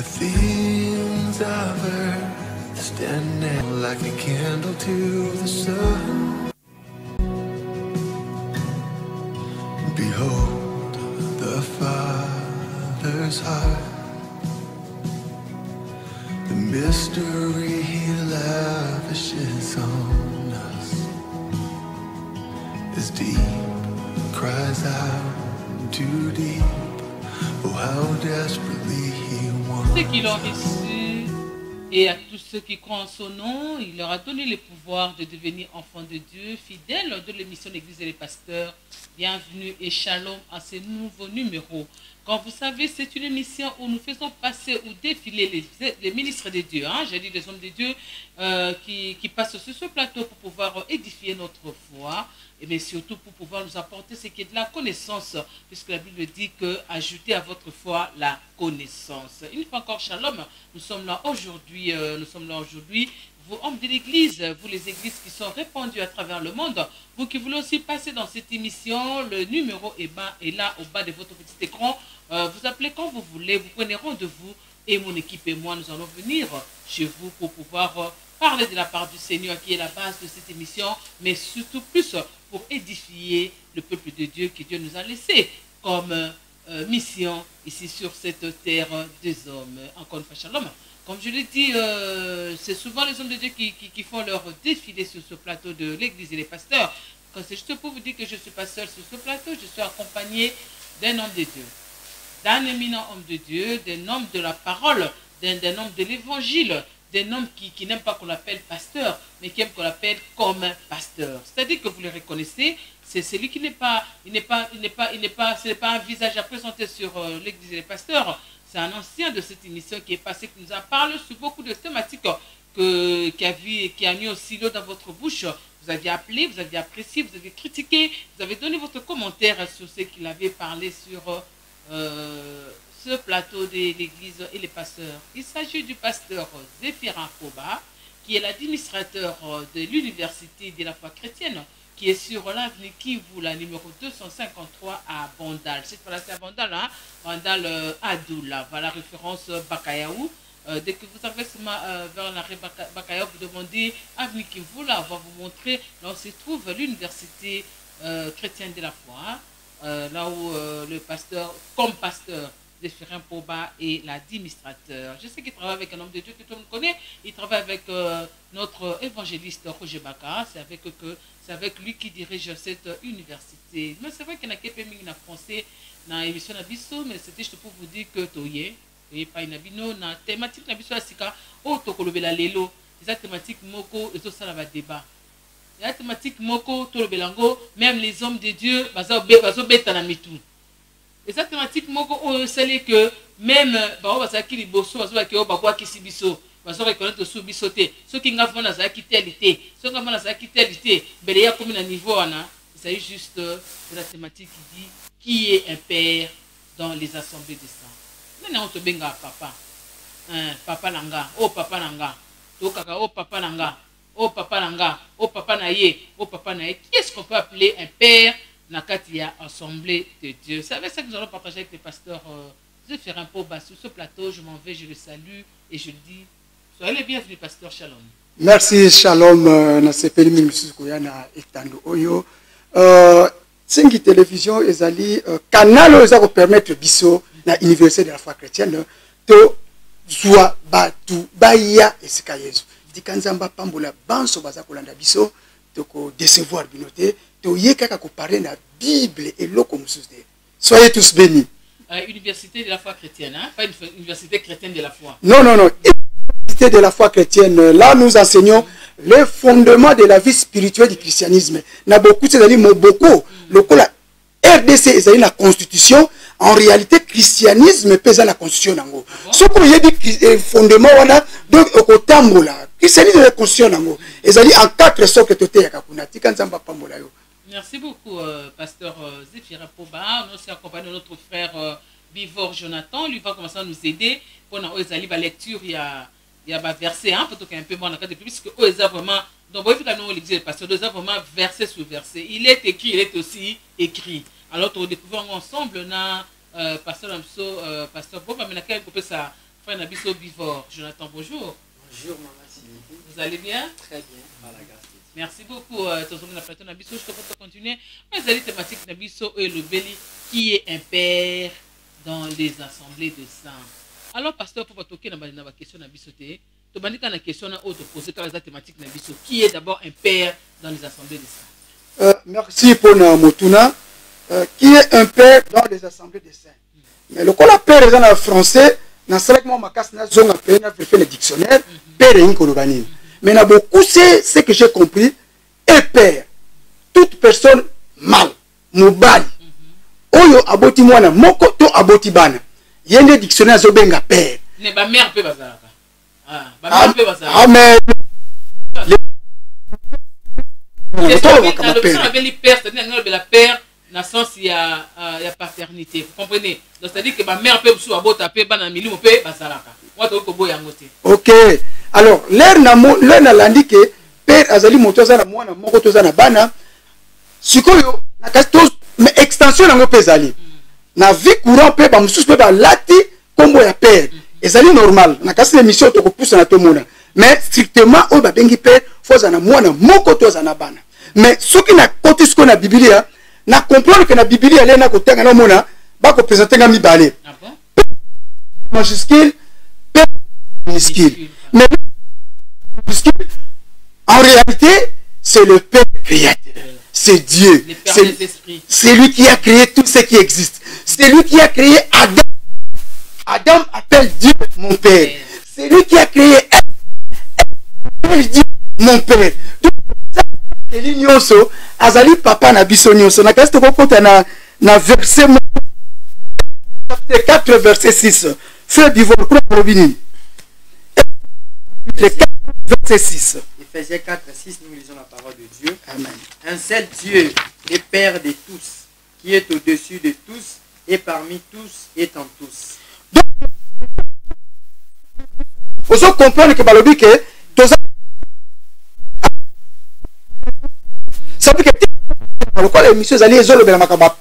The things of earth stand out like a candle to the sun. Behold the Father's heart, the mystery He lavishes on us is deep, cries out too deep. Oh, how desperately He wants. Ceux qui l'ont reçu et à tous ceux qui croient en son nom, il leur a donné le pouvoir de devenir enfants de Dieu, fidèles de l'émission L'Église et les pasteurs. Bienvenue et shalom à ce nouveau numéro. Comme vous savez, c'est une émission où nous faisons passer ou défiler les ministres de Dieu, j'ai dit les hommes de Dieu qui passent sur ce plateau pour pouvoir édifier notre foi, mais surtout pour pouvoir nous apporter ce qui est de la connaissance, puisque la Bible dit que ajoutez à votre foi la connaissance. Une fois encore, shalom, nous sommes là aujourd'hui, vous hommes de l'église, vous les églises qui sont répandues à travers le monde, vous qui voulez aussi passer dans cette émission, le numéro est là au bas de votre petit écran. Vous appelez quand vous voulez, vous prenez rendez-vous et mon équipe et moi, nous allons venir chez vous pour pouvoir parler de la part du Seigneur qui est la base de cette émission, mais surtout plus pour édifier le peuple de Dieu que Dieu nous a laissé comme mission ici sur cette terre des hommes. Encore une fois, shalom. Comme je l'ai dit, c'est souvent les hommes de Dieu qui font leur défilé sur ce plateau de l'église et les pasteurs. C'est juste pour vous dire que je ne suis pas seul sur ce plateau, je suis accompagné d'un homme de Dieu, d'un éminent homme de Dieu, d'un homme de la parole, d'un homme de l'évangile, d'un homme qui n'aime pas qu'on l'appelle pasteur, mais qui aime qu'on l'appelle comme pasteur. C'est-à-dire que vous le reconnaissez, c'est celui qui n'est pas un visage à présenter sur l'église et les pasteurs. C'est un ancien de cette émission qui est passé, qui nous a parlé sur beaucoup de thématiques qui a mis aussi l'eau dans votre bouche. Vous aviez appelé, vous aviez apprécié, vous avez critiqué, vous avez donné votre commentaire sur ce qu'il avait parlé sur ce plateau de l'église et les pasteurs. Il s'agit du pasteur Zéphirin Poba, qui est l'administrateur de l'université de la foi chrétienne, qui est sur l'avenue Kivu, la numéro 253 à Bandal. Cette fois-là, c'est à Bandal, Bandal Adoula. Voilà, référence Bakayaou. Dès que vous arrivez vers l'arrêt Bakayaou, vous demandez avenue Kivu, là, on va vous montrer, là où se trouve l'université chrétienne de la foi, là où le pasteur, comme pasteur, Zéphirin Poba est l'administrateur. Je sais qu'il travaille avec un homme de Dieu que tout le monde connaît. Il travaille avec notre évangéliste Roger Baka. C'est avec lui qui dirige cette université. Mais c'est vrai qu'il y a quelques minutes en français dans l'émission Nabiso, mais c'était juste pour vous dire que Toye, pas une abino, na thématique Nabiso Asika, oh Tokolobela Lelo, les thématiques Moko, et tout ça va débat. La thématique Moko, Tolobelango, même les hommes de Dieu, bazo beta na mitou. Et cette thématique, on sait que même si les bosso, qui biso, reconnaître sous bisoté, ceux qui n'ont pas la quitalité, ceux qui n'ont pas la quitalité, mais il y a comme un niveau, il s'agit juste de la thématique qui dit qui est un père dans les assemblées de sang. Maintenant, on te benga papa, papa nanga, oh papa nanga, oh kaka, oh papa nanga, oh papa nanga, oh papa naye, oh papa naye. Qui est-ce qu'on peut appeler un père? Nakatia, assemblée de Dieu. C'est avec ça que nous allons partager avec le pasteur Zéphirin Poba sur ce plateau. Je m'en vais, je le salue et je le dis, soyez les bienvenus, pasteur Shalom. Merci, Shalom. Na sepeli misusu koyana etando oyo. Cinq télévision ezali canal oyo permettre biso na université de la foi chrétienne to zwa batu baya esika Yesu. Dikanzamba pambola banso baza kolanda biso to ko décevoir binote. La Bible et l'eau comme soyez tous bénis. Université de la foi chrétienne, pas une université chrétienne de la foi. Non, non, non. Université de la foi chrétienne. Là, nous enseignons les fondements de la vie spirituelle du christianisme. N'a beaucoup, c'est-à-dire beaucoup. Le RDC est la constitution. En réalité, christianisme pèse la constitution. Ce qu'on y a dit fondement, voilà, donc au tambour là. Christianisme est la constitution. Et ça dit en quatre sortes que tu es. Merci beaucoup, pasteur Zéphirin Poba. Nous aussi accompagné de notre frère Bivor Jonathan. Lui va commencer à nous aider pour la lecture. Il y a un verset, peut-être un peu moins dans le cadre de puisque eux, ils ont vraiment, donc, vous voyez, nous, l'église, parce que nous avons vraiment verset sur verset. Il est écrit, il est aussi écrit. Alors, nous découvrons ensemble, pasteur Boba, mais on a Frère Nabiso Bivor, Jonathan, bonjour. Bonjour, Maman Sylvie. Vous allez bien? Très bien, par la grâce de Dieu. Merci beaucoup. Nabiso, je te peux continuer. Mais la thématique Nabiso et le Béli, qui est un père dans les assemblées de saints. Alors, pasteur, pour toquer dans la question Nabiso, tu as une question à poser dans la thématique Nabiso. Qui est d'abord un père dans les assemblées de saints? Merci pour Motuna. Qui est un père dans les assemblées de saints. Mais le col père est en français. Dans ma casse, on a fait le dictionnaire. Père et Inkolobani. Mais dans beaucoup, c'est ce que j'ai compris. Et père, toute personne mal, mobile. Oyo aboti mwana, moko to aboti bana. Yende dictionnaire zobenga père. Ne ba mère pe bazalaka. Ah, ba mère pe bazalaka. Ah mais le père, c'est-à-dire la père, dans le sens il y a paternité. Vous comprenez? Donc c'est-à-dire que ma mère peut sous abota pe bana milimu pe bazalaka. Moi to ko boya ngote. OK. Alors, l'air n'a landi que père azali moto za na mwana moko to za na bana. Sikoyo na kastos mais extension nango pe zali. Na vie courant pe ba mususu pe ba lati kombo ya père. Ezali normal. Na kasi émission to ko pousse na to mona. Mais strictement o ba bengi père fo za na mwana moko to za na bana. Mais soki na côté ce qu'on a Biblia na comprendre que na Biblia elle na ko tenga na mona ba ko présenter nga mibale. Ah bon? Majuscule père minuscule. Mais en réalité, c'est le Père créateur. C'est Dieu. C'est lui qui a créé tout ce qui existe. C'est lui qui a créé Adam. Adam appelle Dieu mon Père. C'est lui qui a créé Dieu mon Père. Donc, l'ignoso, azali papa na biso nyonso. Na kasi toko kota na verset chapitre 4 verset 6. Frère Bivor, pour provini. Verset 6. Éphésiens 4, 6, nous lisons la parole de Dieu. Amen. Un seul Dieu est Père de tous, qui est au-dessus de tous, et parmi tous, et en tous. Donc, vous comprenez que balobi que ça veut dire que pourquoi les messieurs allaient les makaba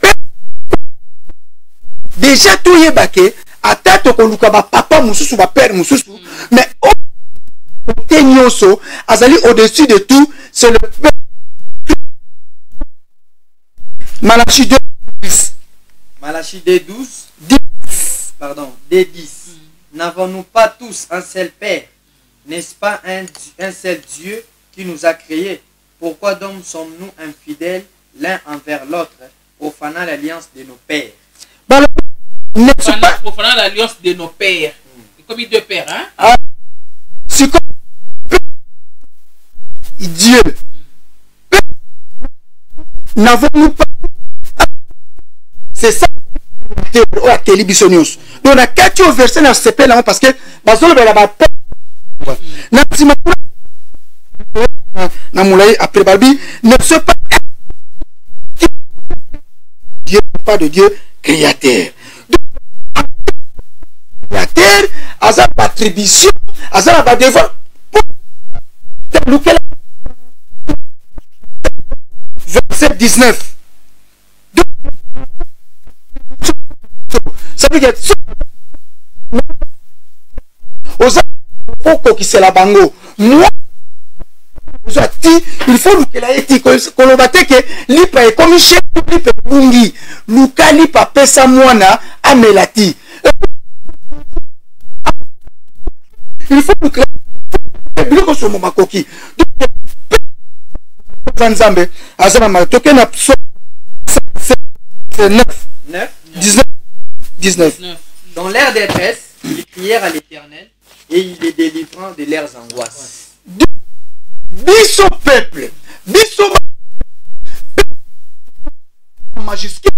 déjà tout y est baqué à tête qu'on papa mususu ba père mususu mais azali au-dessus de tout, c'est le père. Malachie 2, 10. Malachie 2, 12. 10. Pardon, 2, 10. N'avons-nous pas tous un seul Père? N'est-ce pas un seul Dieu qui nous a créés? Pourquoi donc sommes-nous infidèles l'un envers l'autre, profanant l'alliance de nos pères? Profanant l'alliance de nos pères. C'est comme deux pères, hein? Ah, c'est comme Dieu. N'avons-nous pas. C'est ça. Donc, on a 4 versets dans ce là parce que après Babi ne se pas Dieu, pas de Dieu créateur. Créateur, à sa attribution, à sa devoir. Verset 19. Ça veut dire qui c'est la bango. Moi, il faut que la éthique qu'on le batte que lipa est comme chef lipa bungi luka lipa pesa mwana amelati. Il faut que le soit mon makoki. Nzambe azama matoke na 19. Dans leur détresse, ils prièrent à l'Éternel et il les délivra de leurs angoisses. Biso peuple, biso majuscule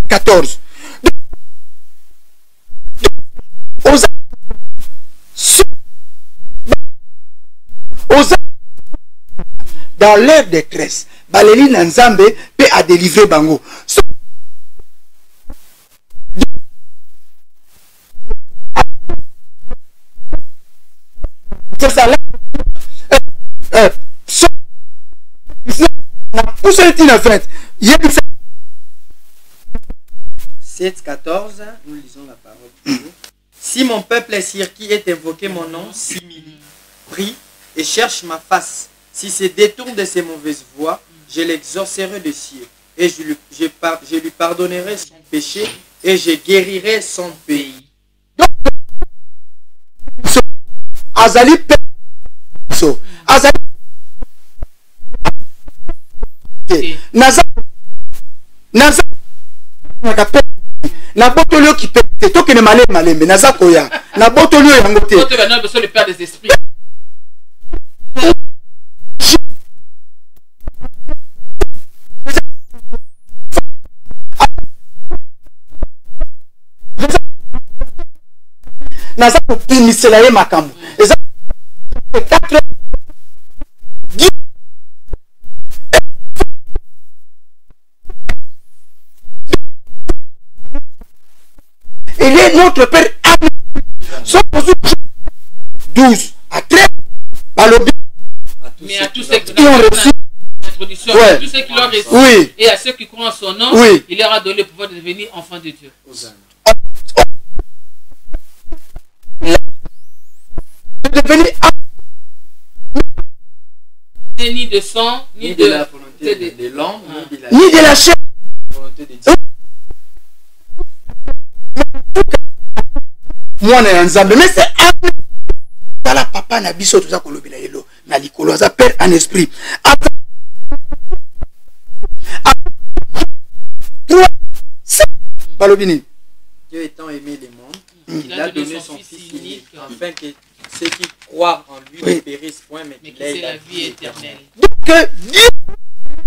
14. Dans leur détresse, Baléli Nanzambe peut a délivré Bango. C'est ça là. Yebisa 7:14, nous lisons la parole de Dieu. Si mon peuple sur qui est invoqué mon nom s'humilie, prie et cherche ma face, si se détourne de ses mauvaises voies, je l'exaucerai de cieux et je lui pardonnerai son péché et je guérirai son pays. Azali so Azali Naza Naza na botolio qui pète to que ne malé mais naza koya na botolio yango te Toi tu besoin le père des esprits. naza ko pimisela ye makambo eza 4 il est notre Père. Son 12 à 13 balobi. Mais à tous ceux qui ont reçu l'introduction, ouais. À tous ceux qui l'ont reçu Oui. et à ceux qui croient en son nom, Oui. il leur a donné le pouvoir de devenir enfants de Dieu. De devenir Ni de sang, Ni de la volonté de l'homme, ni de la chair. volonté de Dieu. Moi na nzambe mais c'est la papa na biso tout ça kolobela yelo na likolo za père en esprit. Balobini. Dieu étant aimé le monde, il a donné son Fils unique afin que ceux qui croient en lui ne périssent point mais qu'il ait la vie éternelle. Donc Dieu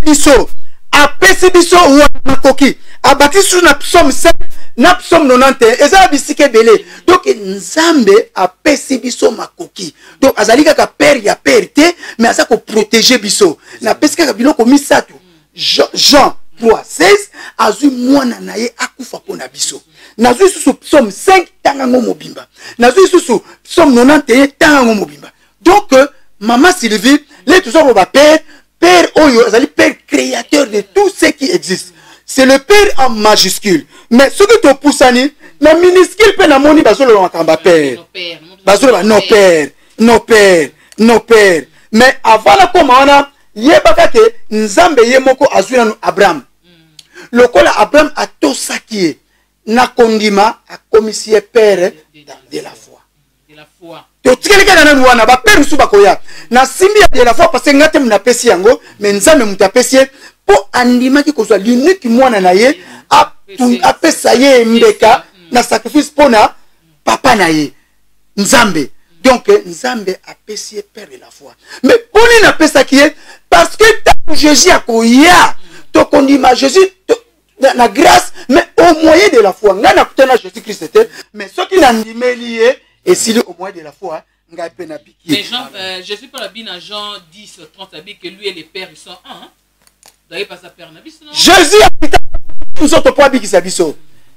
biso apesi biso wana koki abati sur na psaume 7 na psaume 91 eza bisike belé donc nzambe apesi biso makoki donc azali kaka père ya père te mais aza ko protéger biso na pesi kaka biloko misato Jean 3:16 azui mwana na ye akufa pona biso nazui susu psaume 5 tangango mobimba nazui susu psaume 91 tangango mobimba donc maman Sylvie les toujours ba père Oyo azali père créateur de tout ce qui existe. C'est le père en majuscule. Mais ce que tu poussani, na minuscule pe na moni bazolo makamba père. Bazolo nos pères, nos pères, nos pères. Mais avant la komana, yebaka ke nzambe ye moko azuna no Abraham. Lokola Abraham a tosaki na kondima a commissaire père de la foi. De la foi. Totikeleka na nanu wana ba père su bakoya. Na simbi de la foi parce que ngate mna pesi yango, mais nzambe mutapesi po andimaki kozwa l'unique mwana na ye apesa ye mbeka na sacrifice pona papa na ye nzambe. Donc nzambe apesi père de la foi. Mais poni na pesa ki parce que Jésus akoya to kondima Jésus na grâce mais au moyen de la foi. Ngana kutana Jésus Christ mais ce qui n'andimeli et s'il est au moyen de la foi ngai pe na biki. Mais Jean Jésus parle bien dans Jean 10:30 dit que lui et les pères ils sont un. D'ailleurs pas sa père na biso non. Jésus a pita nous autres pas biki sa biso.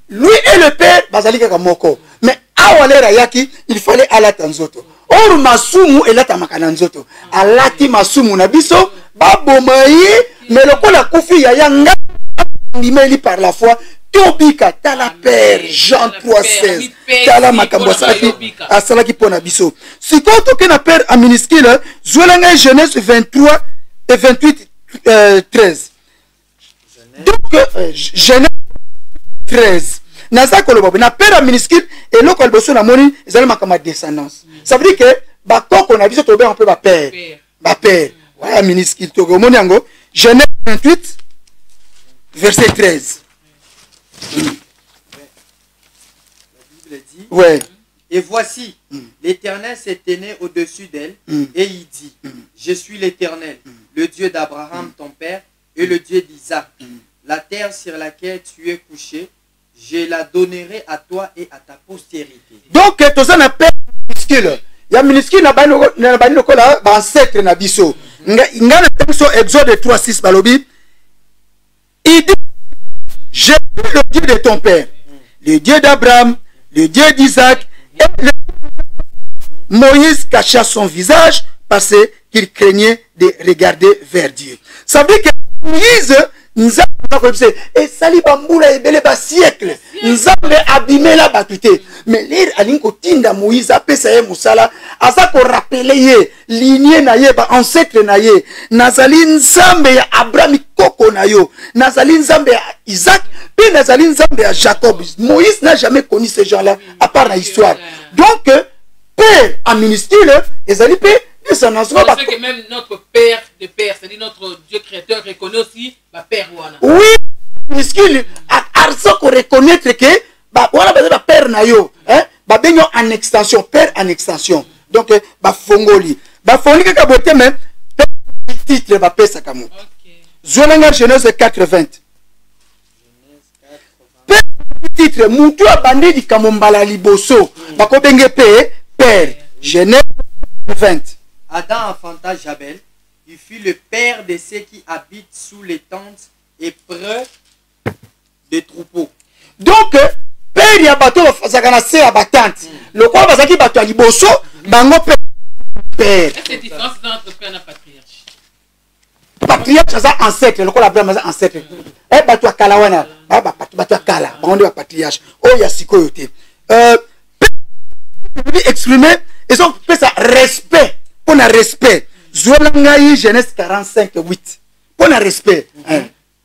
Lui et le père bazali kaka moko. Mais awalera yaki il fallait alata nzoto. Or masumu elata makana nzoto. Alati masumu na biso babomaye mais lokola kufi ya yanga ndimeli par la foi tobika tala père Jean 3:16 tala makambo asalaki pona biso. Siko toke na père en minuscule zwelanga Genèse 23 et 28 13. Donc Genèse 13 naza koloba na père en minuscule et loko alboso na moni ezali makama descendance. Ça veut dire que ba koko na biso tobe un peu ba père. Ba père. Voilà minuscule to moni yango Genèse 28 verset 13. La Bible dit ouais. Et voici, l'Éternel s'est tenu au-dessus d'elle et il dit, je suis l'Éternel, le Dieu d'Abraham ton père et le Dieu d'Isaac. La terre sur laquelle tu es couché, je la donnerai à toi et à ta postérité. Donc tout ça na père minuscule. Ya minuscule na bani lokola ba ancêtre na biso. Nga na biso Exode 3:6 balobi. Il dit je suis le Dieu de ton père, le Dieu d'Abraham, le Dieu d'Isaac. Moïse cacha son visage parce qu'il craignait de regarder vers Dieu. Ça veut dire que Moïse nzambe esali bambula ebele ba siècle nzambe abimela bato te mais lire alingi kotinda Moïse apesa ye mosala aza korapele ye linie na ye baancetre na ye nazali nzambe ya Abraham koko na yo nazali nzambe ya Isaac puis nazali nzambe ya Jacob. Moïse n'a jamais connu ces gens là à part la histoire. Donc père en minuscule ezali pe ça n'a pas que même notre père de père, c'est-à-dire notre Dieu créateur reconnaît aussi ma père wana. Oui, minuscule arso ko reconnaître que ba wana ba père na yo, hein, ba benyo en extension, père en extension. Donc ba fongoli ka boté même titre ba pesa kamo. OK. Zonanga Genèse 4:20. Père titre mutu abandi di kamombala liboso, ba ko benge père. Genèse 20. Adam enfanta Jabel, il fut le père de ceux qui habitent sous les tentes et près des troupeaux. Donc, père ya bato bazakana se ya batante. Le quoi bazaki bato ya liboso, bango père. Est-ce que différence entre père et patriarche? Patriarche ça ancêtre, le quoi la Abraham ça ancêtre. Eh bato ya kala wana, bato ya kala, bango ya patriarche. Oh ya sikoyo te. Exprimer ils ont fait ça respect. Pour le respect, Genèse 45:8. Pour le respect.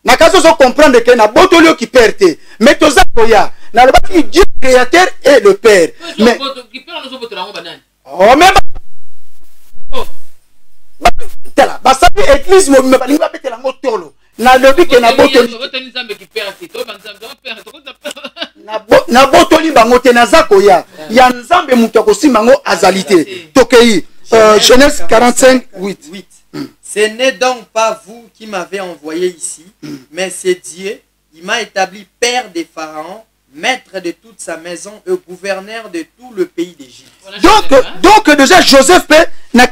Na kaso so comprendre que na botolio qui perte. Mais toza koya. Na le bati Dieu créateur et le père. Mais oh même tela ba sabi église mo me balinga betela ngotolo. Na lobi que na botoli. Na botoli bango te na zakoya. Ya nzambe mutu akosimba ngo azalité. Tokei. Genèse 45:8. Ce n'est donc pas vous qui m'avez envoyé ici, mais c'est Dieu. Il m'a établi père des pharaons, maître de toute sa maison et gouverneur de tout le pays d'Égypte. Donc déjà Joseph na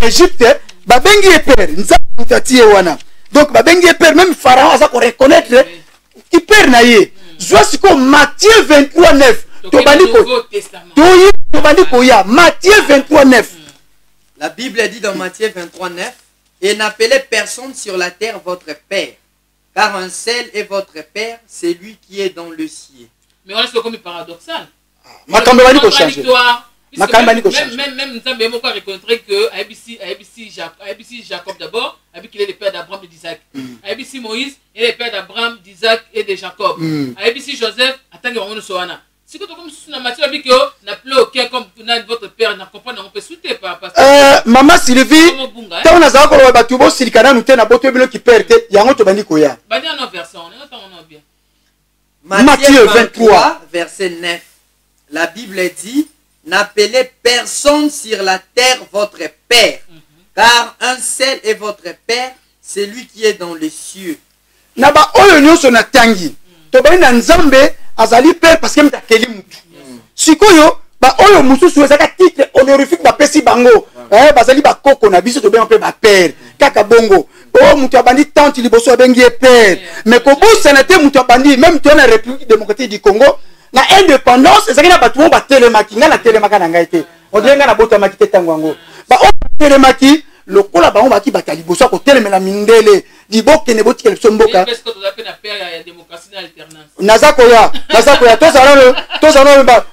Égypte, babengi père, nzambe mutatie wana. Donc babengi père, même pharaon a ko reconnaître qui père na ye. Zoasiko Matthieu 23:9. Tobandiko ya Matthieu 23:9. La Bible dit dans Matthieu 23:9, et n'appelez personne sur la terre votre père, car un seul est votre père, c'est lui qui est dans le ciel. Mais on est comme paradoxal. Même Nzambe moko reconnaître que ABC Jacob d'abord, avec qu'il est le père d'Abraham et d'Isaac. ABC Moïse est le père d'Abraham, d'Isaac et de Jacob. ABC Joseph attend que on soit là. Si vous comme sur la matière avec n'a plus aucun comme votre père n'a comprend on peut souter par maman Sylvie tant on a ça ko ba tubo silikana nous na boto bilo qui perte yango to bandi koya bandi en version on est en bien. Matthieu 23 verset 9. La Bible dit n'appelez personne sur la terre votre père, car un seul est votre père, c'est lui qui est dans les cieux. Na ba oyo nyonso na tangi to bandi na nzambe azali père parce que mtakeli mutu sikoyo ba oyo mususu ezaka titre honorifique ba pesi bango bazali ba koko na biso to bien pe ba père kaka bongo oh mutu abandi tante liboso abengi père mais ko bosa na te mutu abandi même to na République démocratique du Congo na indépendance ezaki na batu ba telemaki nga na telemaka na ngai te on dirait nga na bota makite tango ngo ba o telemaki lokola bango baki bata liboso ko telemela mindele diboke ne boti kelso mboka nazakoya to zalo ba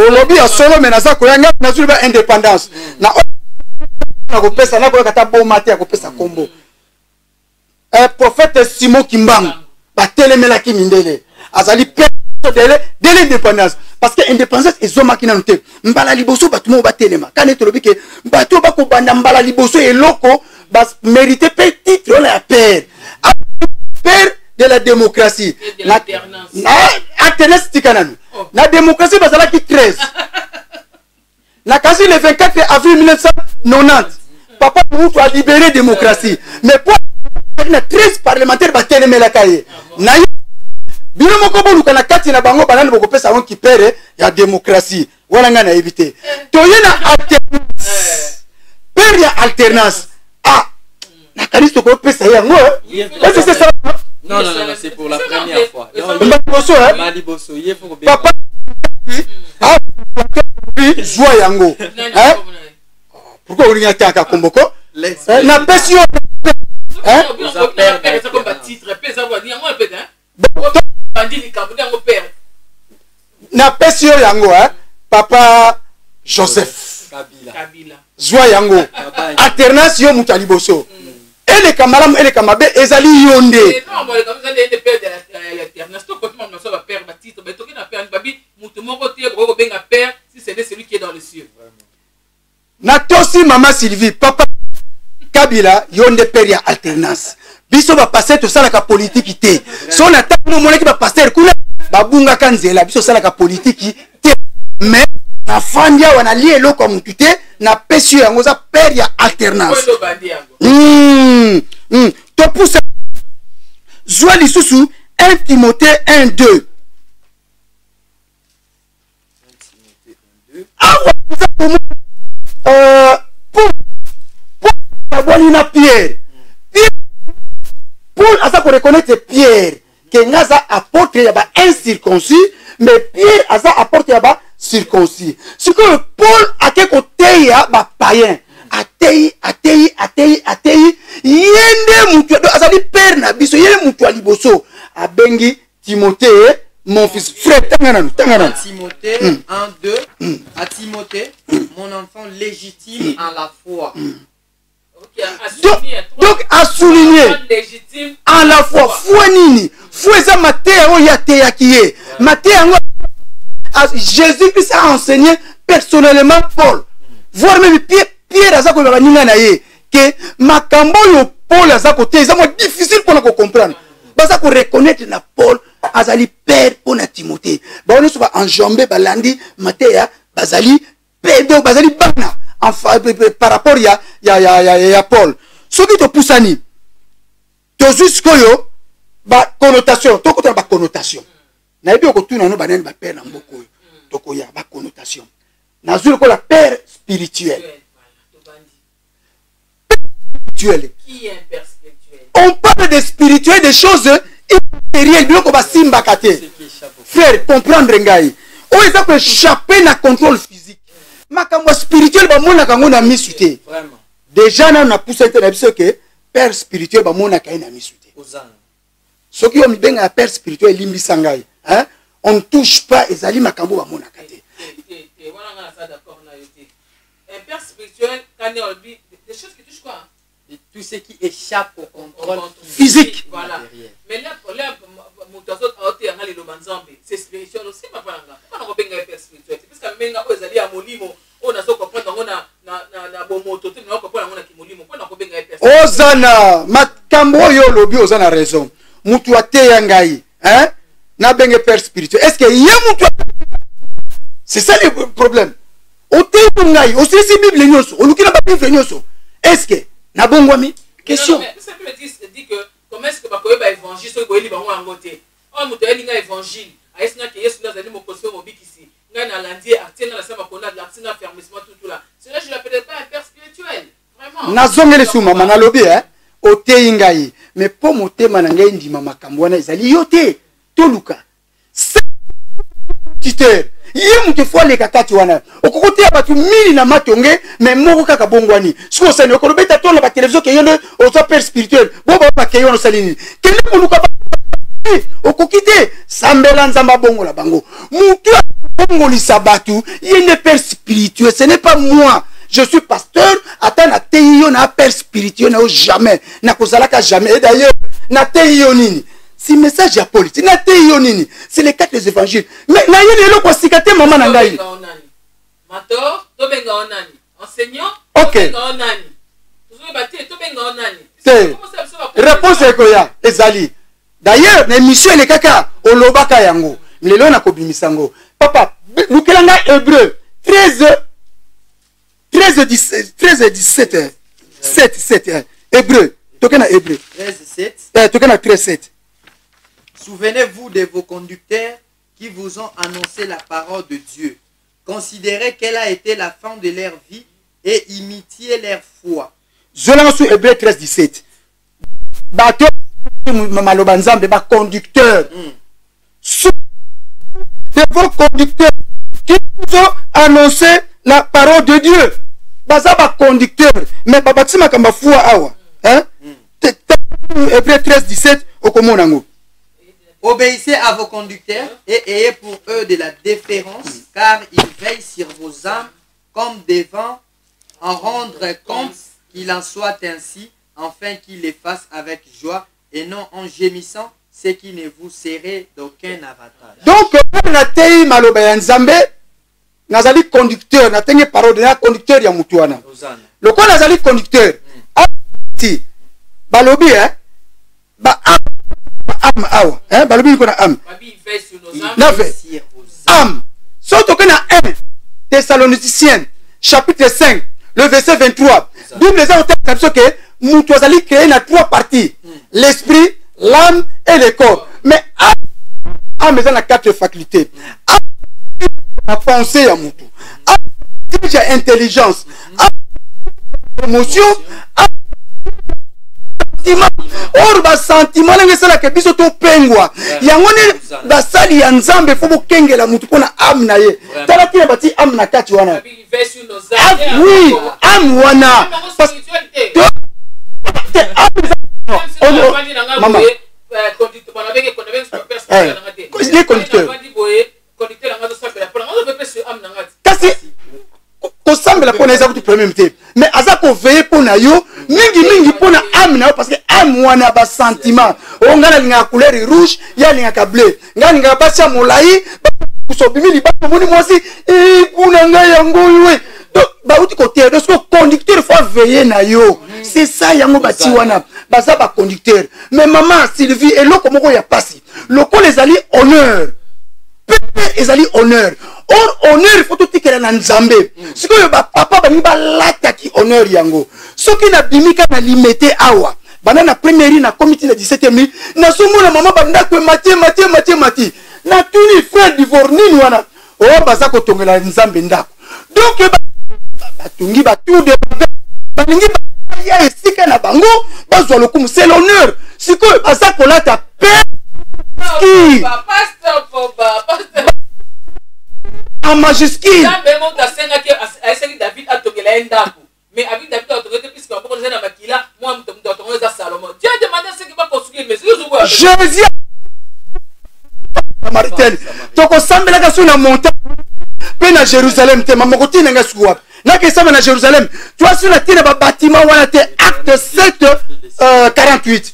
lobi ya solo mais nazakoya nga na zulu ba indépendance na ko pesa na ko kata bomate ya ko pesa kombo prophète Simon Kimbang ba telemela ki mindele azali père de l'indépendance parce que indépendance ezoma kina noté mbala liboso batu mo batelema kana tolobi ke batu ba ko banda mbala liboso eloko bas mériter petit titre la père de la démocratie na alternance tikananu na démocratie basala ki 13 na kasi le 24 avril 1990 papa Mobutu a libéré démocratie mais pour na 13 parlementaires batelemela kaye na bino moko boluka na kati na bango banani boko pesa on ki pere ya démocratie wala nga na éviter to yena alternance père ya alternance na kalisto ko pesa yango est-ce c'est ça non c'est pour la première fois Maliboso papa joie yango pourquoi on y a ka komboko na pesio hein na pesi yo yango hein papa Joseph Kabila zwa yango alternance yo mutu aliboso ele kamalamu ele kamabe ezali yonde non moi comme ça les père de l'alternance tout côté on va père baptiste mais toki na père babi mutu moko tie ko benga père si c'est celui qui est dans le ciel na tosi mama Sylvie papa Kabila yonde père ya alternance biso ba passer to sala ka politique te so na tango monaki ba passer kuna babunga kanzela biso sala ka politique te mais na fandia wana lielo kwa mutu te na pesi yango za père ya alternance to pousse zwa lisusu 1 Timothée 1:2 pour abonina Pierre Paul a ça pour reconnaître Pierre que ngaza apôtre ya ba incirconcis mais Pierre a ça apôtre ya ba circoncis. Ce que Paul a que côté ya ba païen atei yende mutu azali père na biso yende mutu aliboso abengi Timothée mon fils frère tangana Timothée 1:2 à Timothée mon enfant légitime en la foi. Donc à souligner en la foi foi nini foi ça Matthieu ya te ya kié Matthieu Jésus-Christ a enseigné personnellement Paul voir même Pierre a ça ko ba ninga na ye que makambo yo Paul a ça côté c'est difficile pour nous comprendre basa ko reconnaître na Paul azali père pour na Timothée ba on so ba enjamber balandi Matthieu bazali pédo bazali bana enfin par rapport ya Paul ce qui te pousse ani to jusqu'oyo ba connotation to ko ba connotation na yebi ko tuna no banani ba père na mboko yo to ko ya ba connotation na zulu ko la père spirituel. Qui est un père spirituel? On parle de spirituel, des choses immatérielles, bien qu'on va simbakate. Frère, comprendre ngai. On est peut échapper na contrôle physique. Makambo spirituel ba mona kango na misute. Vraiment. Déjà na na pousse na biso que père spirituel ba mona kai na misute. Ozana. Ce qui on benga père spirituel limbi sangai, hein? On ne touche pas ezali makambo ba mona kate. Voilà on a ça d'accord na yoté. Un père spirituel quand on dit des choses qui touchent quoi? Et tout ce qui échappe au contrôle physique. Voilà. Mais là c'est spirituel aussi, ma paranga. Pas on benga père spirituel. Parce que menga ozali a molimo, on a so comprendre on na bomoto, tu n'as comprendre on a ki molimo, on a benga père. Ozana, makambo yo lobi ozana raison. Mutu ate yangai, hein? Na benga père spirituel. Est-ce que yé mutu? C'est ça le problème. Ote ngai, aussi si Bible nyoso, olukina ba Bible nyoso. Est-ce que na bongwami question? Mais ça peut dit que comment est-ce que ba koyeba évangile so koyeli bango angote. On mutu elinga évangile. Aïsna que Yesu nazali mo koso mo bikisi. Ngai na landier acte na la sama kona de l'acte na fermissement tout là. Cela je l'appelle pas un père spirituel. Vraiment. Na zongele su mama na lobi hein. Ote ngai. Mais po motema na ngai ndima makambo wana ezali yote. Toluka. Titeur. Yé mutu fo le kakati wana okokote ya batu mili na matonge mais moko kaka bongwani siko sene okolobeta to na ba télévision ke yone ozo père spirituel bo ba ke yono salini kende koluka okokite sambela nzamba bongo la bango mutu bongo lisabatu yene père spirituel ce n'est pas moi je suis pasteur ata na teyo na père spirituel na jamais na kozalaka jamais et d'ailleurs na teyo nini. Si message ya politique na te yonini c'est les 4 évangiles mais na yene lo ko sikate mama na ngai mato to benga onani enseignant OK benga onani to bati to benga onani réponse ekoya ezali d'ailleurs na émission ele kaka olobaka yango lelo na kobimisango papa lukelanga Hébreu 13 17 7 Hébreu tokena Hébreu 13:7 tokena 13:7. Souvenez-vous de vos conducteurs qui vous ont annoncé la parole de Dieu. Considérez quelle a été la fin de leur vie et imitez leur foi. Zolango sur Hébreu 13:17. Bato maloba nzambe ba conducteur. De vos conducteurs qui vous ont annoncé la parole de Dieu. Baza ba conducteur mais babatima kamba foi awa. Hein? Hébreux 13, 17, au Komonango. Obéissez à vos conducteurs et ayez pour eux de la déférence, car ils veillent sur vos âmes comme devant en rendre compte, qu'il en soit ainsi, afin qu'ils les fassent avec joie et non en gémissant, ce qui ne vous serait d'aucun avantage. Donc, pour la tei maloba ya Nzambe, nazali conducteur, na tenge parole na conducteur ya mutuana. Le quoi nazali conducteur, ti balobi ba am awa, balobi ko na am. Nave am. Surtout que na 1 Thessaloniciens chapitre 5, le verset 23. Bible les a dit que mutuazali créé na 3 parties, l'esprit, l'âme et le corps. Mais âme est dans 4 facultés. La pensée à mutu, à intelligence, à émotion, à sentiment. Or ba sentiment nga sala ke biso to pengwa. Yango ne ba sali ya Nzambe fo bo kengela mutu pona âme na ye. Tala tina bati âme na kati wana. Oui, âme wana. Parce que maman. Les conducteurs. Kasi kosambela pona eza kutu premier mte mais aza ko veiller pona yo mingi pona âme na yo parce que âme wana ba sentiment o ngana linga couleur rouge ya linga ka bleu ngana linga basa molai kusobimi libato moni mosi kuna nga yango we ba uti côté donc ce conducteur faut veiller na yo c'est ça yango bati wana baza ba conducteur mais maman Sylvie eloko moko ya pasi loko les ali honneur ezali honneur. Or honneur il faut tout tikela na Nzambe. Siko yo ba papa ba niba lata ki honneur yango. Soki na bimika na limité awa. Bana na première na comité na 17e nuit, na somo na maman banda ko mati. Na tuni frère divorni wana. Oh baza ko tongela Nzambe ndako. Donc ba tungi ba tout de ba ningi ba ya esika na bango bazwa lokumu c'est l'honneur. Siko baza ko lata paix. Qui en majuscule. Mais avec David a autorisé puisque on peut dire Makila, moi je autorisé Salomon. Dieu a demandé à ceux qui vont construire une maison. Jésus Samaritain. Donc on semble là sur la montagne. Puis à Jérusalem, tu m'as montré n'enga suwa. Là que ça va à Jérusalem. Tu vois sur la tienne bâtiment on a été acte 7 48.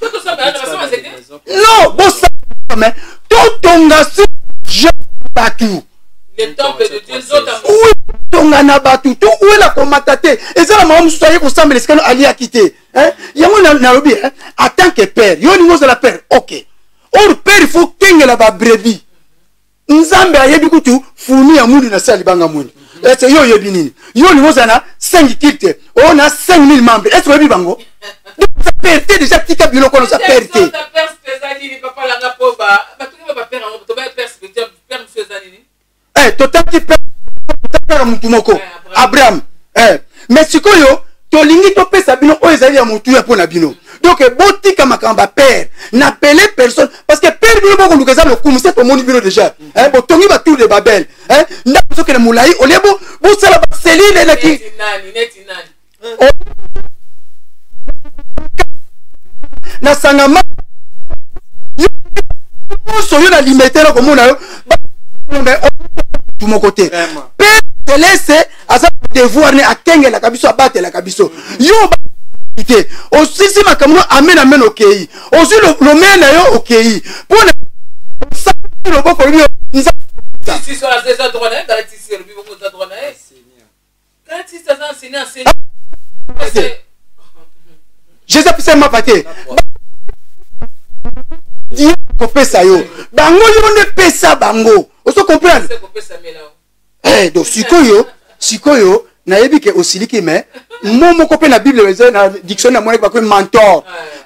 Non, bon ça mais tout ton gassu je batu. Le temple de Dieu oui, tongana batu tout où est la komatate et ça la maman soyez qu'on semble les ali a quitté hein yango na lobi hein en tant que père yo ni de la père OK or père il faut kenga la ba brebis Nzambe ayebi kutu funi ya mundu na sali banga mundu est yo yebi nini yo ni na 5 kilte on a 5000 membres est-ce que yebi bango donc ça perte déjà tika biloko na ça perte papa la ngapoba batu ba père to ba père spirituel père monsieur zanini total qui père mutumoko Abraham mais sikoyo to lingi to pesa bino o ezali ya mutu ya pona bino donc botika makamba père n'appeler personne parce que père bino boko lukeza le kumu c'est au monde bino déjà botongi ba tour de Babel na so que le moulai o lebo bo sala ba seline na ki nani na sangama yo so yo na limiter ko mona yo tout mon côté père te laisse à ça devoir ne akenge la kabiso abattre la kabiso yo ité aussi si makamno amen OK aussi le mena yo OK pour ça le boko lui si sur la saison droit dans la tissé le boko za droit Seigneur quand tu t'as enseigné Jésus pisa ma paté Dieu ko pesa yo bango yo ne pesa bango oso comprendre donc sikoyo na yebi ke osiliki mais momo ko pe na Bible na dictionnaire na ko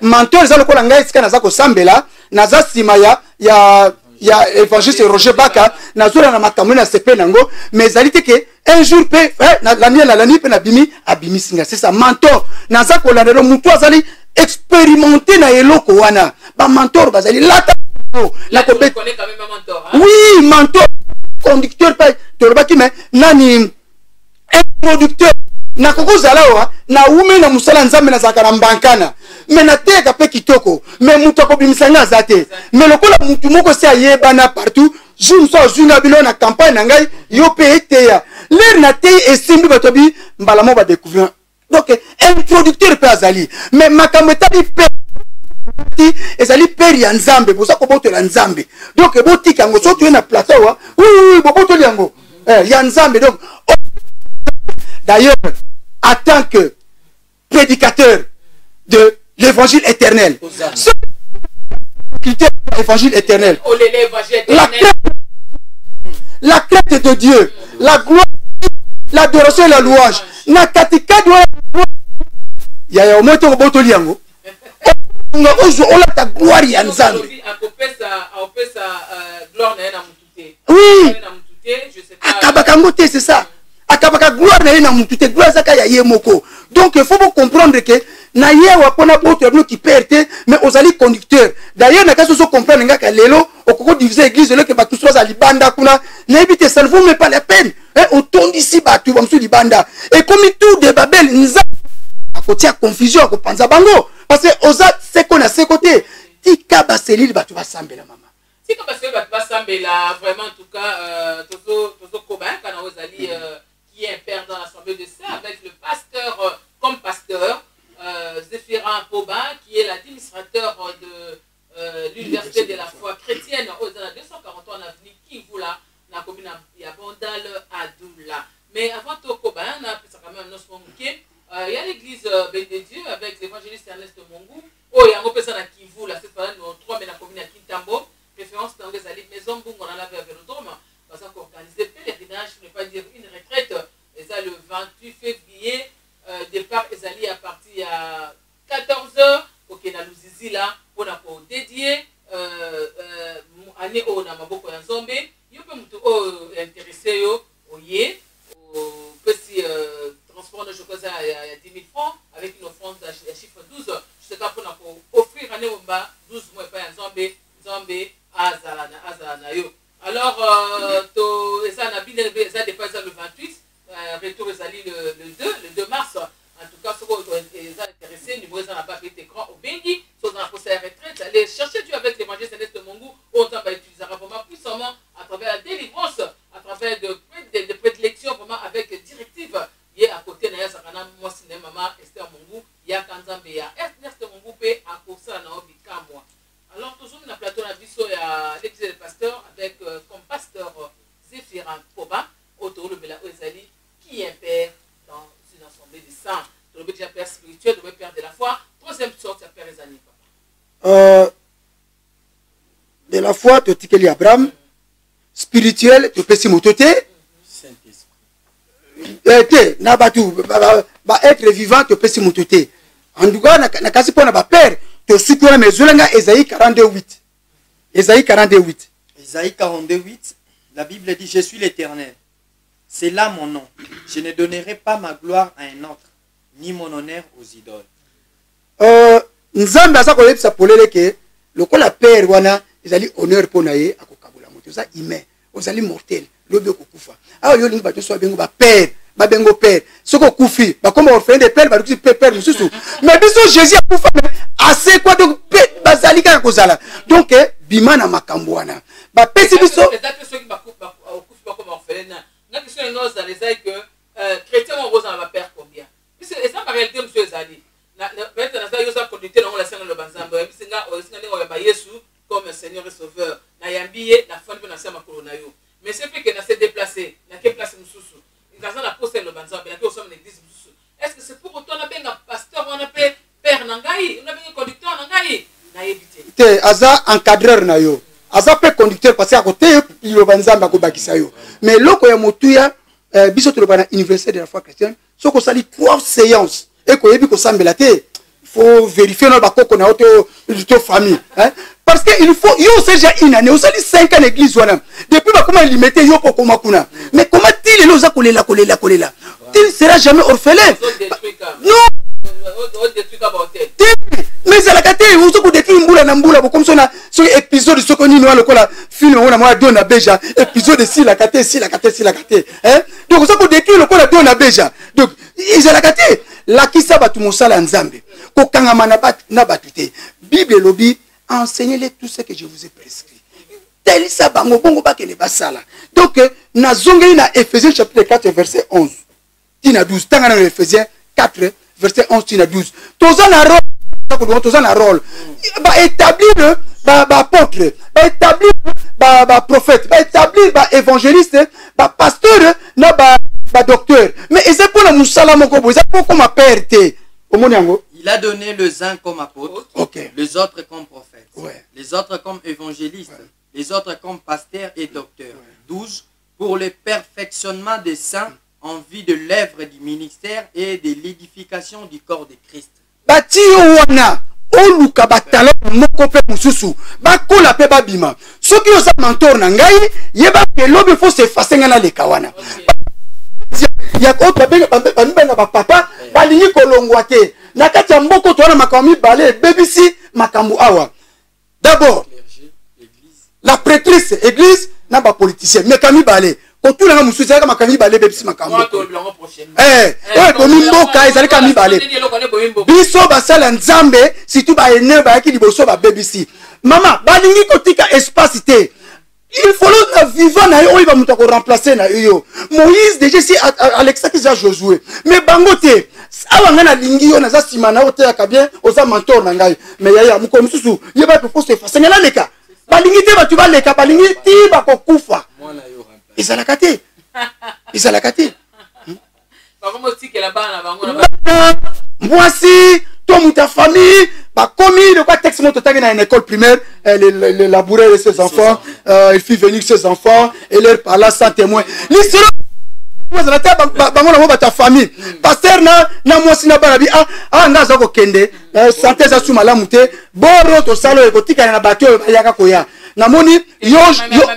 mentor za lokola ngai sika na za ko sambela na za sima ya évangéliste Roger Baka na zora na makambo na sepe nango mais zalité ke un jour pe la nuit pe na abimi singa c'est ça mentor na za ko landelo mutu azali expérimenter na eloko wana ba mentor bazali lata la ko be connaît quand même un mentor oui mentor conducteur pas tolobaki mais nani un producteur na koko zalawa na ume na musala Nzambe na zakana mbankana mais na te ka pe kitoko mais mutu akobimisa nga zate mais lokola mutu moko se ayebana partout jour so jour bilo na campagne na ngai yo pe eteya l'air na te esimbi bato bi mbala mo ba découvrir donc un producteur pe azali mais makambo etali pe ezali peri ya nzambe boza kobotola nzambe donc ebotika yango so tu na plateau wa oui bobotoli yango ya nzambe donc d'ailleurs en tant que prédicateur de l'évangile éternel l'évangile éternel la crainte de Dieu la gloire l'adoration et la louange na katika doit ya moto botoli yango on a ta gloire ya nzambe oui akabaka ngote c'est ça akabaka gloire na yena mutute gloire zaka ya yemoko donc il faut comprendre que na yewa pona boto no qui perte mais ozali conducteur d'ailleurs na kaso so comprendre ngaka lelo okoko diviser église le que ba tous za libanda kuna na ebite ça ne vaut même pas la peine on tourne ici ba tu bamsu libanda et comme tout de Babel nza akotia confusion akopanza bango parce que oza seko na sekote tika ba selile ba tu va sambela mama tika ba selile ba tu va sambela vraiment en tout cas tozo koba kana ozali qui est un père dans l'assemblée de ça avec le pasteur comme pasteur Zéphirin Poba qui est l'administrateur de l'université de la foi chrétienne aux 243 avenue Kivula na commune ya Bondal Adoula. Mais avant tout Koba on a ça quand même nos monké il y a l'église Ben de Dieu avec l'évangéliste Ernest Mongu oh il y a un peu ça na Kivula cette fois nous trois mais na commune ya Kintambo référence dans les alliés maison Bungu on a la vélodrome parce qu'on organiser pèlerinage je ne pas dire une retraite et ça le 28 février départ ezali à partir à 14h ok na luzizi là on a dédié année au na maboko ya nzombe yo pe mutu o intéressé yo oye au petit transport de chocolat à 10 000 francs avec une offrande à chiffre 12 je sais pas pour offrir année au bas 12 mois pas ya nzombe azala yo alors to ça na bien ça dépasse le 28 retour ezali le 2 mars en tout cas ceux qui sont intéressés numéro ça n'a pas été écran au Bengi sont dans la procès à retraite allez chercher Dieu avec l'évangile Céleste Mongu autant va utiliser vraiment puissamment à travers la délivrance à travers de prédilections vraiment avec directive il est à côté na ya sakana moi cinéma maman Esther Mongu ya kanzambe ya Ernest Mongu pe à kosa na obika moi alors toujours na plateau na biso ya l'église des pasteurs avec comme pasteur Zéphirin Poba autour de Bela Ozali qui est père dans une assemblée de saints. Tu es déjà père spirituel, tu es père de la foi. Troisième sorte, tu es père des papa. De la foi, tu es Abraham. Spirituel, tu es Simotote. Saint-Esprit. Être vivant, tu es Simotote. En tout cas, na kasi pona ba père, tu es sukura mezulanga Esaïe 42:8. Esaïe 42:8. Esaïe 42:8. La Bible dit je suis l'Éternel. C'est là mon nom. Je ne donnerai pas ma gloire à un autre, ni mon honneur aux idoles. Nzambe asa koyebisa polele ke lokola père wana ezali honneur pona ye akokabula moto za humain ozali mortel lobi okokufa ayo yo lingi bato so bengo ba père ba bengo père soko kufi ba comme orphelin de père ba duki père mususu mais biso Jésus akufa assez quoi donc bazali ka kozala donc bima na makambo wana ba pesi biso comme orphelin. La question est que chrétien on rose dans la père combien? Et ça en réalité monsieur Zali. Maintenant ça yosa conducteur dans la scène le banzamba. Bisinga osinga ba Yesu comme Seigneur et Sauveur. Na yambiye na fond na sema corona yo. Mais c'est fait que na se déplacer, na quelle place mususu. Dans la poste le banzamba, na ko somme l'église mususu. Est-ce que c'est pour autant na benga pasteur on appelle père nangai, on a benga conducteur nangai? Na yebite. Te aza encadreur na yo. Aza pe conducteur parce à côté le banzamba ko bakisa yo. Mais loko ya motuya biso to le bana université de la foi chrétienne, soko sali 3 séances et ko yebi ko sambela te. Il faut vérifier dans bakoko na auto famille, hein? Parce que il faut yo c'est déjà une année, on sali 5 ans l'église wana. Depuis ba comment limiter yo ko makuna. Mais comment il est là kolela. Tu ne seras jamais orphelin. Non. Mais c'est la caté où se détruit mbula na mbula comme ça sur épisode ce qu'on nous le film on a moi dona beja épisode si la caté hein donc ça pour détruire le cola dona beja donc ils la caté la kisa batu mosala nzambe kokangama na batute. Bible lobby, enseignez-les tout ce que je vous ai prescrit. Tel ça bango bongo ba kene basala. Donc na zongeli na Ephésiens chapitre 4 verset 11. Tina 12 tanga na Ephésiens 4 verset 11 tina 12. Tozana rôle ba établir ba apôtre, ba établir ba prophète, ba établir ba évangéliste, ba pasteur na ba docteur. Mais c'est pour la musala moko bo, c'est pour comme perte. Il a donné les uns comme apôtres, okay. Les autres comme prophètes, ouais. Les autres comme évangélistes, ouais. Les autres comme pasteurs et docteurs. Ouais. 12. Pour le perfectionnement des saints en vue de l'œuvre du ministère et de l'édification du corps de Christ. Bati wana oluka batalo moko pe mususu bakola pe babima soki oza mentor na ngai yeba ke lobe faut se fasenga na leka wana ya ko benga ba papa balingi kolongwa te na kati ya mboko to wana makambo mibale bebisi makambo awa. D'abord la prêtresse église na ba politicien mais kamibale ko tula na mususu ya makambo mibale bebisi makambo mboka ezali kamibale biso basala nzambe surtout ba ene ba ki liboso ba bebisi mama balingi kotika espace te. Il faut la vivant na yo, il va muta ko remplacer na yo. Moïse déjà si Alexa qui a Josué. Mais bangote, awa ngana lingi yo na za simana ote ya kabien oza mentor na ngai. Mais yaya muko msusu, yeba ko se fa sengela leka. Balingi te batu ba leka, balingi ti ba ko kufa. Ezala kate. Ezala kate. Ba komo tike la bana bango na moi si toi ta famille bah commis de quoi texte monte dans une école primaire le labourer de ses enfants il fit venir ses enfants et leur parla sans témoin l'histoire vous allez ba ta famille pasteur na moi si na banabi ngaza ko kende santé za suma la muté boro to salo e kotika na bato yaka koya na moni yo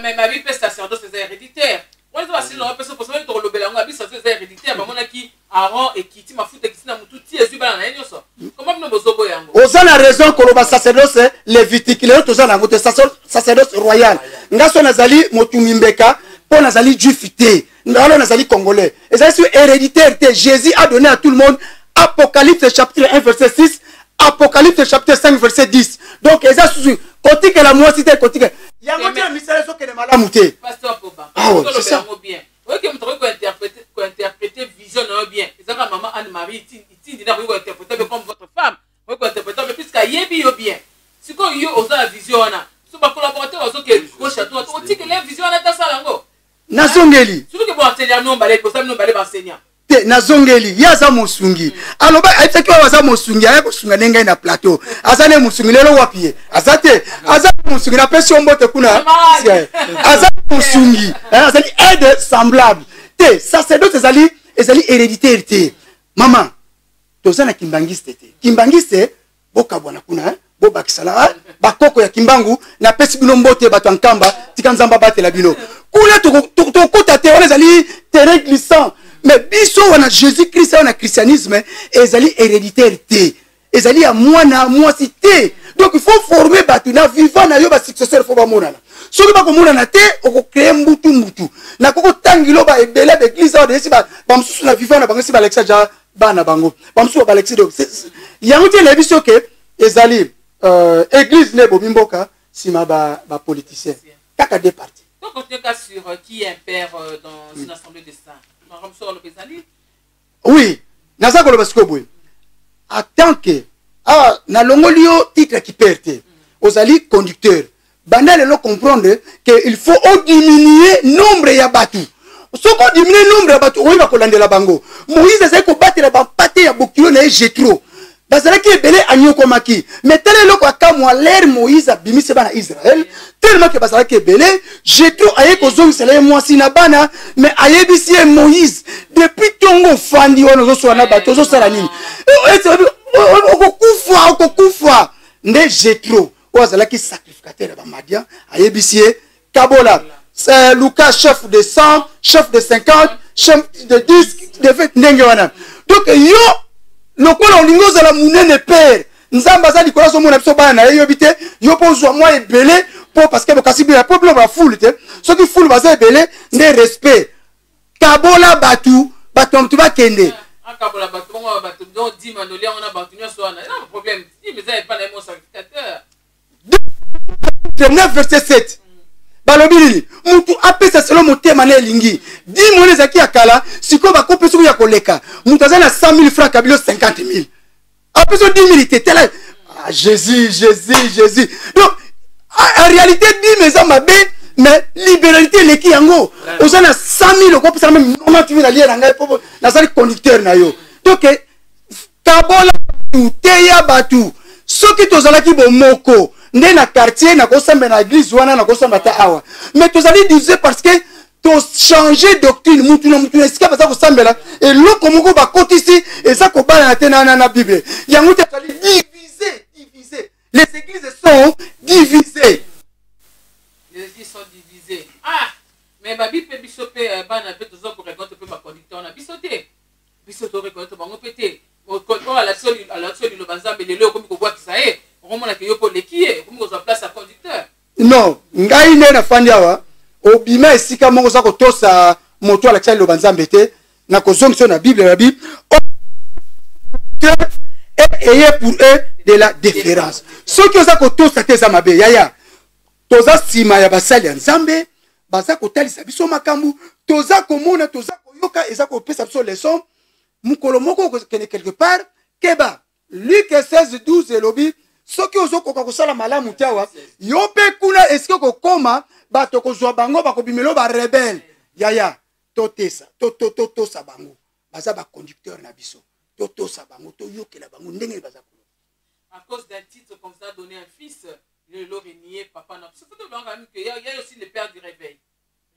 mais ma vie sacerdoce c'est héréditaire. Moi je vois si l'on peut se poser dans le belango abi sacerdoce c'est héréditaire ba mona ki Aaron et qui ma foute qui na mutu ti ezu bana na nyoso. Comment nous bozobo yango? Ozana raison ko ba sacerdoce lévitique le to zana ngote sacerdoce royal. Ngaso nazali motumimbeka po nazali juifité. Ndalo nazali congolais. Et ça c'est héréditaire. Jésus a donné à tout le monde Apocalypse chapitre 1 verset 6, Apocalypse chapitre 5 verset 10. Donc et ça sous côté que la moi cité côté que yango te misala so que ne malamu te. Pasteur Poba. Ah oui, c'est ça. Bien. Oui, que vous interpréter vision bien. C'est ça maman Anne-Marie dit n'a pas interpréter comme votre femme. Vous interpréter mais puisqu'à yebi yo bien. Si quoi yo osa la vision na. So ba collaborateur oso que gauche à droite. On dit que la vision na ta salango. Nazongeli. Surtout que bon enseignant non balé pour ça non balé enseignant. Te nazongeli yaza mosungi. Alors ba aitaki waza mosungi aya kosunga nenga na plateau. Azane mosungi lelo wapi? Azate azane mosungi na pesi ombote kuna. Azane mosungi. Azali aide semblable. Te sacerdoce ezali héréditaire te. Maman tozana kimbangiste te. Kimbangiste boka bwana kuna bo bakisala bakoko ya kimbangu na pesi bino mbote bato nkamba tikanzamba batela bino. Kula to kota te wana ezali terrain glissant. Mais biso wana Jésus-Christ wana christianisme ezali héréditaire te. Ezali ya mwana mwasi te. Donc il faut former batu na vivant na yo ba successeur faut ba monana. Soki ba ko monana te oko créer mbutu. Na koko tangilo ba ebele ba église ba desi ba msusu na vivant na bango si ba Alexa ja bana bango. Ba msusu ba Alexis donc yango te na biso ke ezali église ne bomimboka sima ba politicien. Kaka deux parties. Donc on tient sur qui est un père dans une assemblée de saints. Oui, naza koloba sikoboy. En tant que na longolio titre qui perte. Ozali conducteur. Banda lelo comprendre que il faut diminuer nombre ya batu. Soko diminuer nombre ya batu, oyi ba kolandela bango. Moïse ezali ko batela ba pate ya bokilo na Jétro. Bazalaki ebele anyoko maki. Mais tel loko akamwa l'air Moïse abimise bana Israël. Tellement que bazalaki ebele, Jétro aye ko zongisela mwasi na bana, mais ayebisi Moïse depuis tongo fandi ono zo swana bato zo sala nini. Okukufa nde Jétro ozalaki sacrificateur ba Madian ayebisi Kabola. C'est Lucas chef de 100, chef de 50, chef de 10, de 20 ndenge wana. Donc yo lokola olingo za la munene père nzamba za likola so mona biso bana na yo bité yo pozwa moi ebele po parce que bokasibi ya peuple ba foule te so ki foule ba za ebele nde respect Kabola batu mtu ba kende kabola bato bango bato donc dit manolia on a bato nyonso wana non problème si mais ça est pas là mon sacrificateur 9 verset 7 balobi nini mutu apesa selo motema na elingi 10 mone ezaki akala sikoyo bakopesa oyo ya koleka mutu aza na 100 000 francs kabilo 50 000 apesa 10 000 tetela Jésus donc en réalité 10 000 eza mabe mais libéralité eleki yango oza na 100 000 okopesa même 90 000 alie na ngai po nazali conducteur na yo donc kabola teya batu soki tozalaki bomoko nde na quartier na kosamba na église wana na kosamba ta awa mais tozali divisé parce que to changer doctrine mutu na mutu esika baza kosambela eloko moko bakotisi eza kobala na te na bible yango te tozali divisé les églises sont divisées. Les églises sont divisées. Ah, mais babi pe biso pe bana pe tozo ko reconnaître pe ba conducteur na biso te. Biso to reconnaître bango pété. Au contrôle à l'action du banzambe lelo comme ko bois ki sae. On mona ke yo ko lekie, comme ko zo place à conducteur. Non, ngai ne na fandi awa. Obima esika moko za ko tosa moto à l'action du banzambe te na ko zongso na bible la bible. Et ayez pour eux de la déférence. Ceux qui ont ça te zamabe yaya. Toza sima ya basali ya nzambe, baza kotalisa biso makambu, toza komona, toza koyoka, eza kopesa biso leçon, mukolo moko kene quelque part, keba, Luc 16-12 elobi, soki ozo koka kosala malamu tawa, yo pe kuna eske kokoma, bato kozwa bango, bakobimelo ba rebelle. Yaya, totesa, tosa bango, baza ba conducteur na biso. À cause d'un titre comme ça donné un fils, le lot renié papa non. C'est faut quand même qu'il y a aussi les pères du réveil.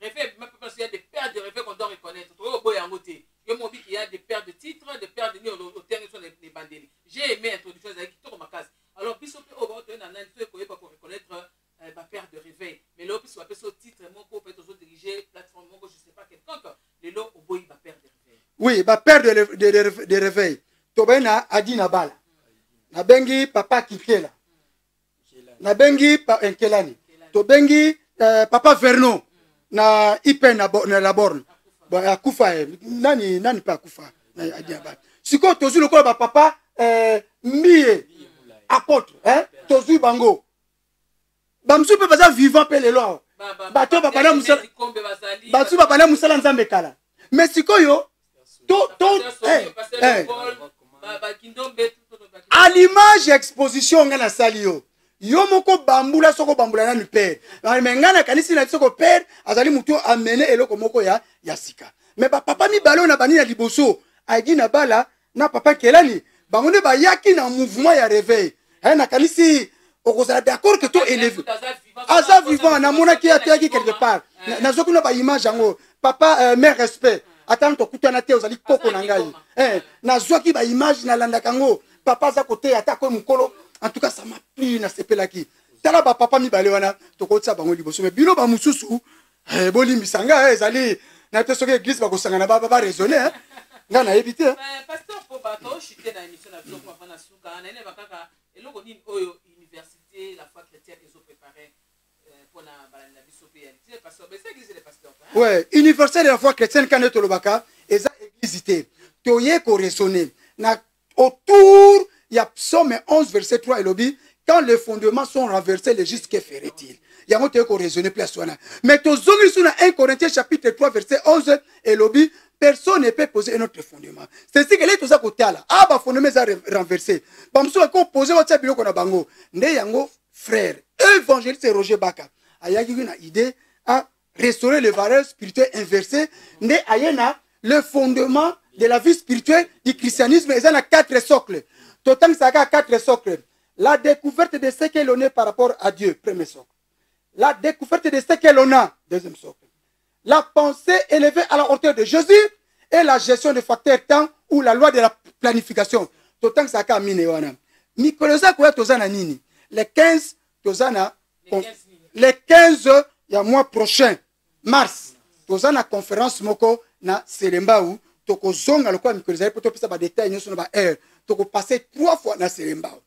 Réveil, même parce qu'il y a des pères de réveil qu'on doit reconnaître. Il y a des pères de titre, des pères de nid au terme sont les bandés. J'ai aimé introduire ça qui tourne ma case. Alors puis au bord de nana, il faut pas pour reconnaître ma père de réveil. Mais là puis on appelle ça titre mon ko peut toujours diriger plateforme mon je sais pas quelconque. Les lots au boy ma père de réveil. Oui, ma père de réveil. Tobena adi na bala. Na bengi papa Kipiela. Na bengi Kelani. To bengi papa Vernon. Na ipe na la borne. Ba akufa nani pa akufa na adi na bala. Siko tozu loko ba papa Mie apôtre tozu bango. Bamsu pe baza vivant pe lelo. Bato papa na musala. Bato papa na musala nzambe kala. Mais siko yo à l'image exposition ngana salio yo moko bambula soko bambula na père mais ngana kanisi na soko père azali muto amener eloko moko ya sika mais papa mi balo na bani na liboso aidi na bala na papa Kelani bangonde ba yaki na mouvement ya réveil na kanisi okozala d'accord que to élevé aza vivant na mona ki ataki quelque part na zokuna ba image yango papa mère respect attends to kutana te ozali koko na ngai na zwaki ba image na landa kango papa za côté atako mukolo en tout cas ça m'a plu na sepelaki tala ba papa mi bale wana to kotsa bango liboso mais bino ba mususu bolimbisanga ezali na te soki église ba kosanga na ba raisonner nga na éviter pasteur po ba to chité na émission na biso kwa na suka na ene bakaka eloko nini oyo université la foi chrétienne ils ont préparé pour na balanda biso pe ya pasteur mais c'est église les pasteurs ouais université de la foi chrétienne quand to lobaka eza église to ye ko raisonner na autour il y a Psaume 11 verset 3 et lobby quand les fondements sont renversés les justes que ferait-il il y a monté ko raisonner place wana mais to zongi sur 1 Corinthiens chapitre 3 verset 11 et lobby personne ne peut poser un autre fondement c'est ce que les tous à côté là ba fondement ça renversé bamso ko poser votre biloko na bango nde yango frère évangéliste Roger Baka ayaki une idée à restaurer les valeurs spirituelles inversées nde ayena le fondement de la vie spirituelle du christianisme et ça a 4 socles. Total ça a 4 socles. La découverte de ce que l'on est par rapport à Dieu, premier socle. La découverte de ce que l'on a, deuxième socle. La pensée élevée à la hauteur de Jésus et la gestion des facteurs temps ou la loi de la planification. Total ça a mine wana. Mikoloza kwa tozana nini? Les 15 tozana les 15 il y a mois prochain mars tozana conférence moko na Selembao. Toko zonga le quoi mikoloza pour topesa ba détails nyoso na ba heure. Toko passer 3 fois na Selembao.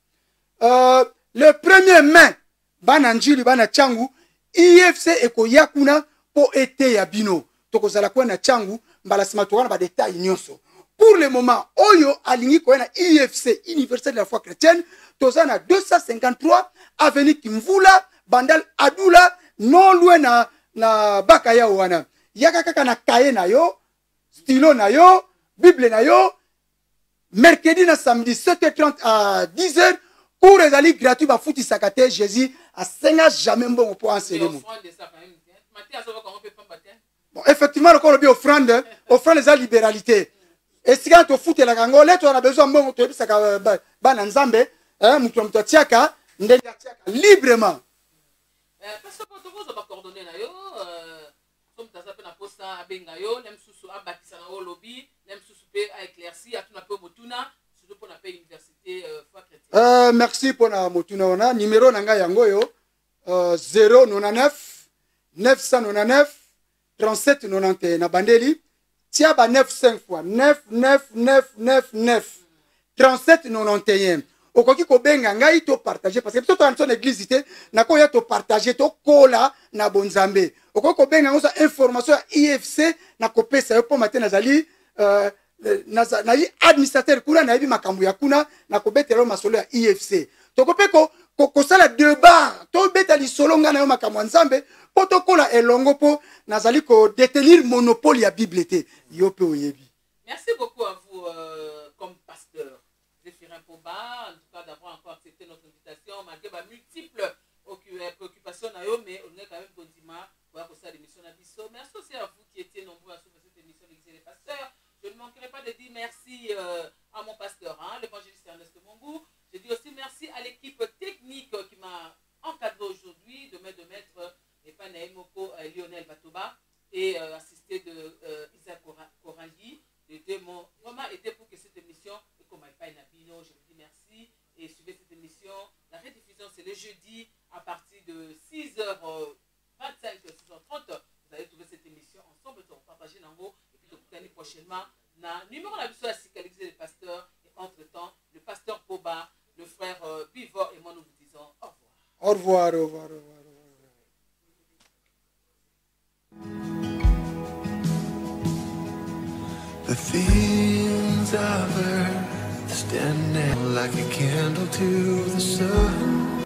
Le 1er mai bana njili bana changu IFC eko yakuna po ete ya bino toko zala kwa na changu mbala sima tokana ba détails nyonso pour le moment, Oyo aligné koyana IFC, Université de la foi chrétienne, tozana 253, avenue Kimvula, Bandal Adoula, non loin na Bakaya wana. Yaka kaka na kaye na yo, stylo na yo, Bible na yo, mercredi na samedi 7h30 à 10h, cours ezali gratuit ba fouti sakate Jésus à 5 jamais bon pour enseigner. Bon, effectivement, le corps offrande les libéralité. Et si quand tu foutes la gangole, tu as besoin de te dire bananzambe, hein, mutum tiaka, librement. Parce que quand tu vas coordonner na yo, comme tu as appelé na posta abenga yo, nem susu abakisa na lobby, nem susu pe a éclairci, a tout na pe motuna, surtout pour na pe université foi chrétienne. Merci pour na motuna ona, numéro nanga yango yo 099 999 37 91 na bandeli. Tia ba 9 5 fois 9 9 9 9 9 37 91. Okoki ko benga ngai to partager parce que tout en son église ité na ko ya to partager to kola na bonzambe. Okoki ko benga ngosa information ya IFC na ko pesa yo po matin nazali na yi administrateur kuna na yebi makambu ya kuna na ko betelo masolo ya IFC. To ko pe ko sala débat to betali solo nga na yo makambu nzambe po to kola elongo po nazali ko détenir monopole ya Bible té yo pe oyebi. Merci beaucoup à vous comme pasteur Zéphirin Poba, en tout cas d'avoir encore accepté notre invitation malgré ma multiples préoccupations mais on est quand même condiment pour avoir ça l'émission d'Abisso. Merci aussi à vous qui étiez nombreux à suivre cette émission d'Exil les pasteurs. Je ne manquerai pas de dire merci à mon pasteur, l'évangéliste Ernest Mongou. Je dis aussi merci à l'équipe technique qui m'a encadré aujourd'hui, de maître Epanae Moko Lionel Batoba et assisté de Isaac Korangi. Ils m'ont vraiment aidé pour que cette émission, comme Nabino, je vous dis merci et suivez cette émission. La rediffusion c'est le jeudi à partir de 6h25, 6h30. Vous allez trouver cette émission ensemble, on va partager Nango et puis l'année prochainement. Na numéro la mission à Sikalisé les pasteurs et entre-temps le pasteur Poba, le frère Pivot et moi nous vous disons au revoir. Au revoir, au revoir, au revoir. The things of earth stand out like a candle to the sun.